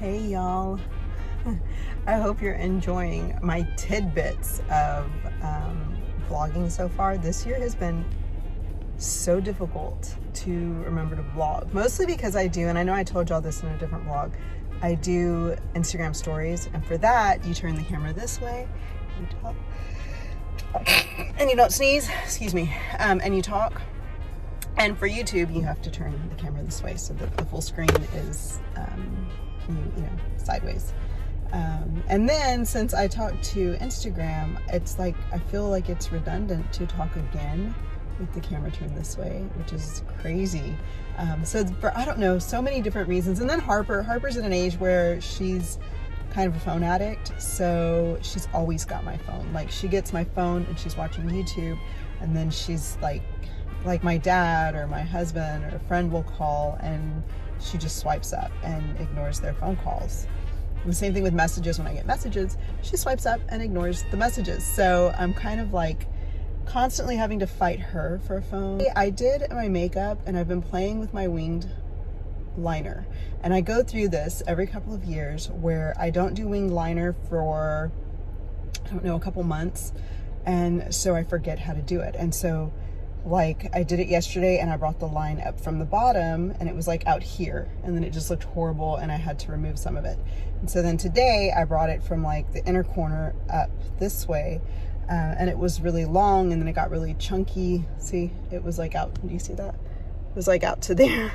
Hey y'all, I hope you're enjoying my tidbits of vlogging so far. This year has been so difficult to remember to vlog, mostly because I do, and I know I told y'all this in a different vlog, I do Instagram stories, and for that you turn the camera this way, you talk, and you don't sneeze, excuse me, and you talk. And for YouTube, you have to turn the camera this way so that the full screen is, you know, sideways. And then since I talk to Instagram, it's like, I feel like it's redundant to talk again with the camera turned this way, which is crazy. So for, I don't know, so many different reasons. And then Harper's at an age where she's kind of a phone addict. So she's always got my phone. Like, she gets my phone and she's watching YouTube, and then she's like my dad or my husband or a friend will call and she just swipes up and ignores their phone calls. The same thing with messages. When I get messages, she swipes up and ignores the messages. So I'm kind of like constantly having to fight her for a phone. I did my makeup and I've been playing with my winged liner. And I go through this every couple of years where I don't do winged liner for, I don't know, a couple months. And so I forget how to do it. And so like I did it yesterday and I brought the line up from the bottom and it was like out here, and then it just looked horrible and I had to remove some of it. And so then today I brought it from like the inner corner up this way, and it was really long, and then it got really chunky. See, it was like out, do you see that? It was like out to there.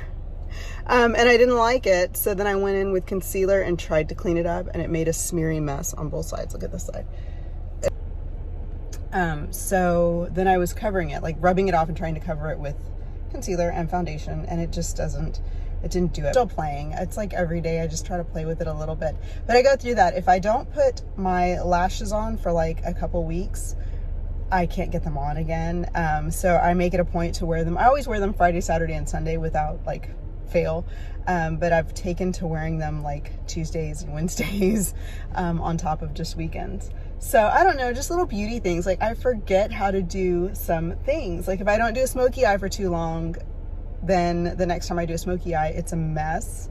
And I didn't like it, so then I went in with concealer and tried to clean it up, and it made a smeary mess on both sides. Look at this side. So then I was covering it, like rubbing it off and trying to cover it with concealer and foundation, and it just didn't do it. Still playing. It's like every day I just try to play with it a little bit, but I go through that. If I don't put my lashes on for like a couple weeks, I can't get them on again. So I make it a point to wear them. I always wear them Friday, Saturday, and Sunday without like fail. But I've taken to wearing them like Tuesdays and Wednesdays, on top of just weekends. So I don't know, just little beauty things. Like I forget how to do some things. Like if I don't do a smoky eye for too long, then the next time I do a smoky eye, it's a mess.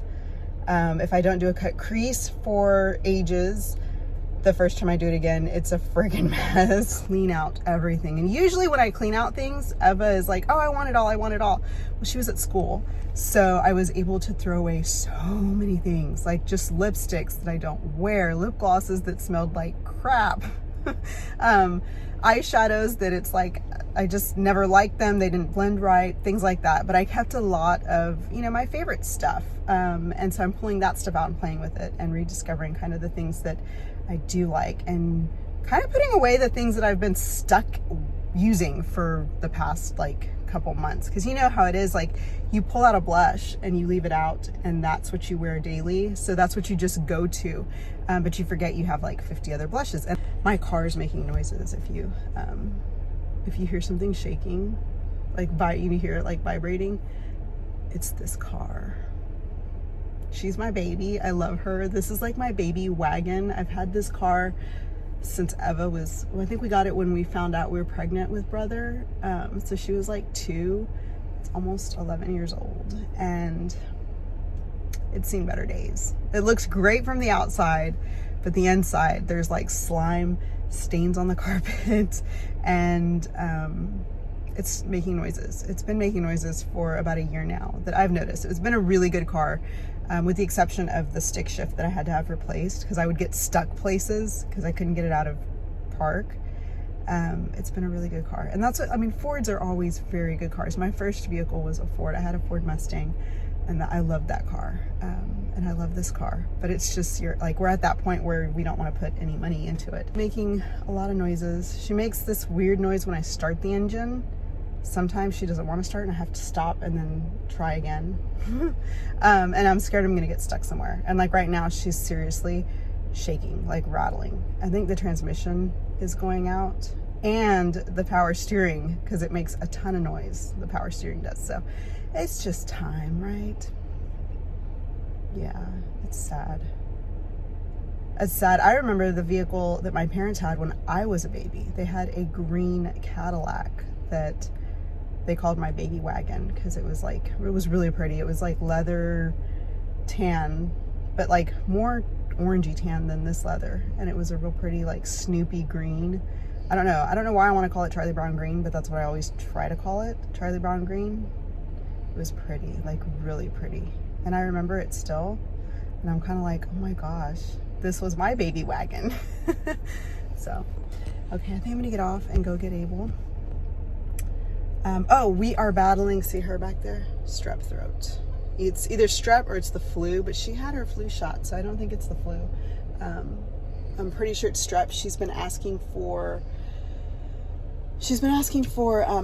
If I don't do a cut crease for ages, the first time I do it again, it's a friggin' mess. Clean out everything. And usually when I clean out things, Eva is like, oh, I want it all, I want it all. Well, she was at school, so I was able to throw away so many things, like just lipsticks that I don't wear, lip glosses that smelled like crap, eyeshadows that it's like, I just never liked them, they didn't blend right, things like that. But I kept a lot of, you know, my favorite stuff. And so I'm pulling that stuff out and playing with it and rediscovering kind of the things that I do like, and kind of putting away the things that I've been stuck using for the past like couple months. Because you know how it is, like you pull out a blush and you leave it out and that's what you wear daily, so that's what you just go to, but you forget you have like 50 other blushes. And my car is making noises. If you hear something shaking, like you hear it like vibrating, it's this car. She's my baby. I love her. This is like my baby wagon. I've had this car since Eva was, well, I think we got it when we found out we were pregnant with brother. So she was like 2. It's almost 11 years old, and it's seen better days. It looks great from the outside, but the inside, there's like slime stains on the carpet, and it's making noises. It's been making noises for about a year now that I've noticed. It's been a really good car, with the exception of the stick shift that I had to have replaced because I would get stuck places because I couldn't get it out of park. It's been a really good car. And that's what, I mean, Fords are always very good cars. My first vehicle was a Ford. I had a Ford Mustang, and I loved that car. And I love this car, but it's just, we're at that point where we don't want to put any money into it. Making a lot of noises. She makes this weird noise when I start the engine. Sometimes she doesn't want to start and I have to stop and then try again. And I'm scared I'm going to get stuck somewhere. And like right now, she's seriously shaking, like rattling. I think the transmission is going out, and the power steering, because it makes a ton of noise. The power steering does. So it's just time, right? Yeah, it's sad. It's sad. I remember the vehicle that my parents had when I was a baby. They had a green Cadillac that they called my baby wagon because it was really pretty. It was like leather tan but like more orangey tan than this leather. And it was a real pretty like Snoopy green. I don't know why I want to call it Charlie Brown green, but that's what I always try to call it, Charlie Brown green. It was pretty, like really pretty. And I remember it still. And I'm kind of like, oh my gosh, this was my baby wagon. So, okay, I think I'm gonna get off and go get Abel. Oh, we are battling, see her back there? Strep throat. It's either strep or it's the flu, but she had her flu shot, so I don't think it's the flu. I'm pretty sure it's strep. She's been asking for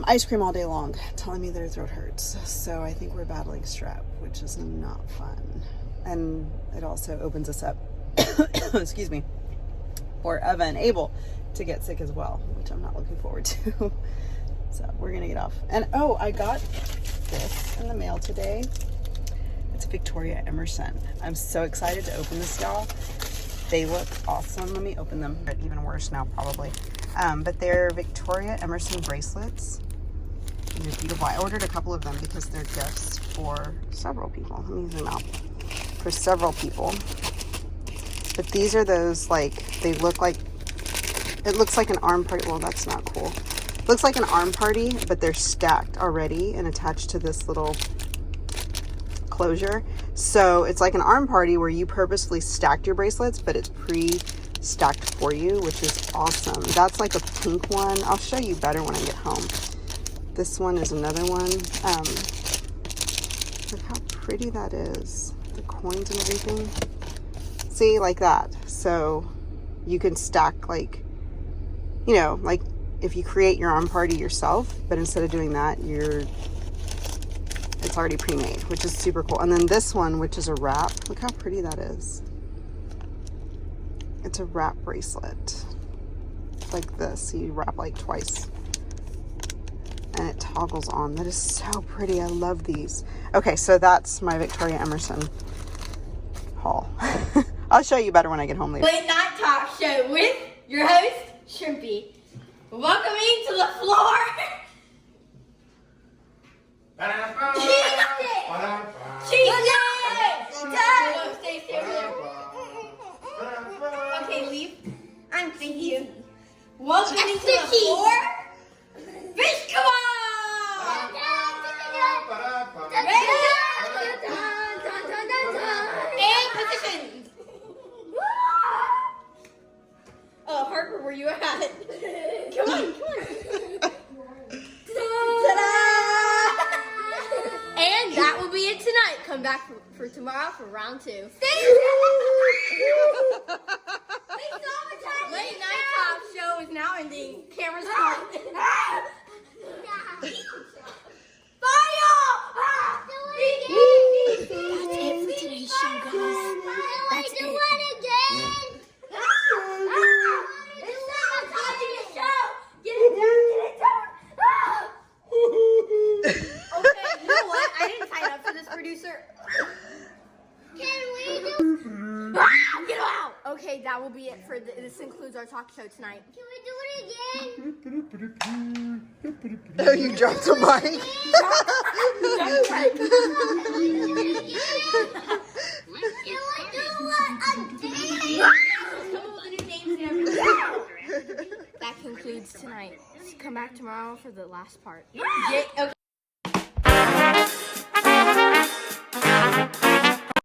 ice cream all day long, telling me that her throat hurts. So I think we're battling strep, which is not fun. And it also opens us up, excuse me, for Eva and Abel to get sick as well, which I'm not looking forward to. So we're gonna get off. And oh, I got this in the mail today. It's Victoria Emerson. I'm so excited to open this, y'all. They look awesome. Let me open them. Even worse now, probably. But they're Victoria Emerson bracelets. They're beautiful. I ordered a couple of them because they're gifts for several people. Let me zoom out. For several people. But these are those, like, they look like, it looks like an arm party. Well, that's not cool. Looks like an arm party, but they're stacked already and attached to this little closure. So it's like an arm party where you purposefully stacked your bracelets, but it's pre-stacked for you, which is awesome. That's like a pink one. I'll show you better when I get home. This one is another one. Look how pretty that is. The coins and everything. See, like that. So you can stack, like, you know, like if you create your arm party yourself, but instead of doing that, it's already pre-made, which is super cool. And then this one, which is a wrap, look how pretty that is. It's a wrap bracelet like this. You wrap like twice and it toggles on. That is so pretty. I love these. Okay, so that's my Victoria Emerson haul. I'll show you better when I get home later. Late night talk show with your host, Shrimpy. Welcoming to the floor. Okay, leave. I'm thinking. Welcoming to the floor, Fish Kebab. And positions. Oh, Harper, where you at? Come on, come on. Ta-da! And that will be it tonight. Come back for tomorrow for round 2. Late night talk show is now ending. Cameras on. Bye, y'all! That's it for today's show, guys. That's it. Okay, that will be it for this includes our talk show tonight. Can we do it again? Oh, you dropped the mic. That concludes tonight. Come back tomorrow for the last part. Okay.